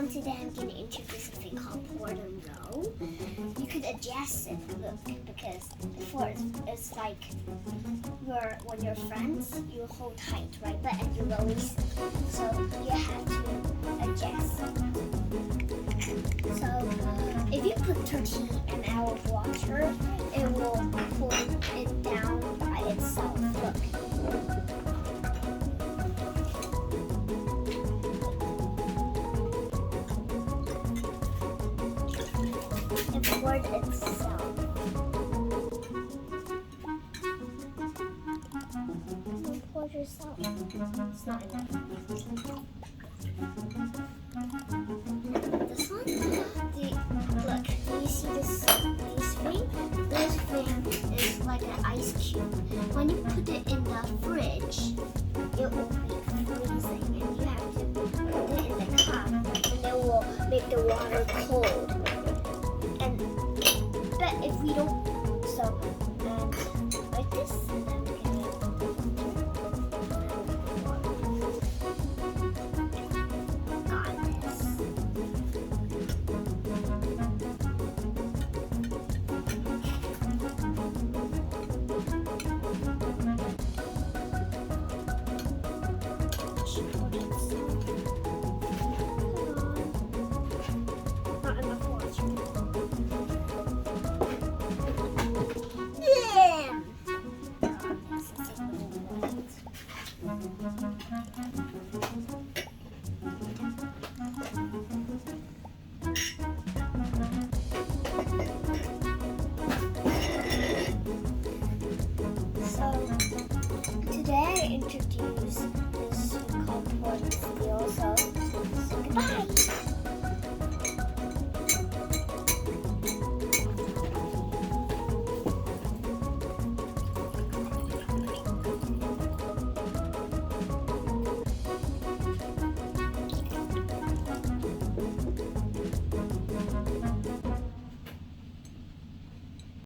everyone, today I'm going to introduce something called pour and roll. You could adjust it, look, because before it's like when you're friends, you hold tight, right? But and you release it. So you have to adjust. So if you put 30 ml of water, it will pull it down by itself. Look. It poured itself. You poured yourself. It's not enough. This one, look, do you see this ring? This ring is like an ice cube. When you put it in the fridge, it will be freezing, and you have to put it in the cup, and it will make the water cold. But if we don't, and like this, and then we can got this. Not enough.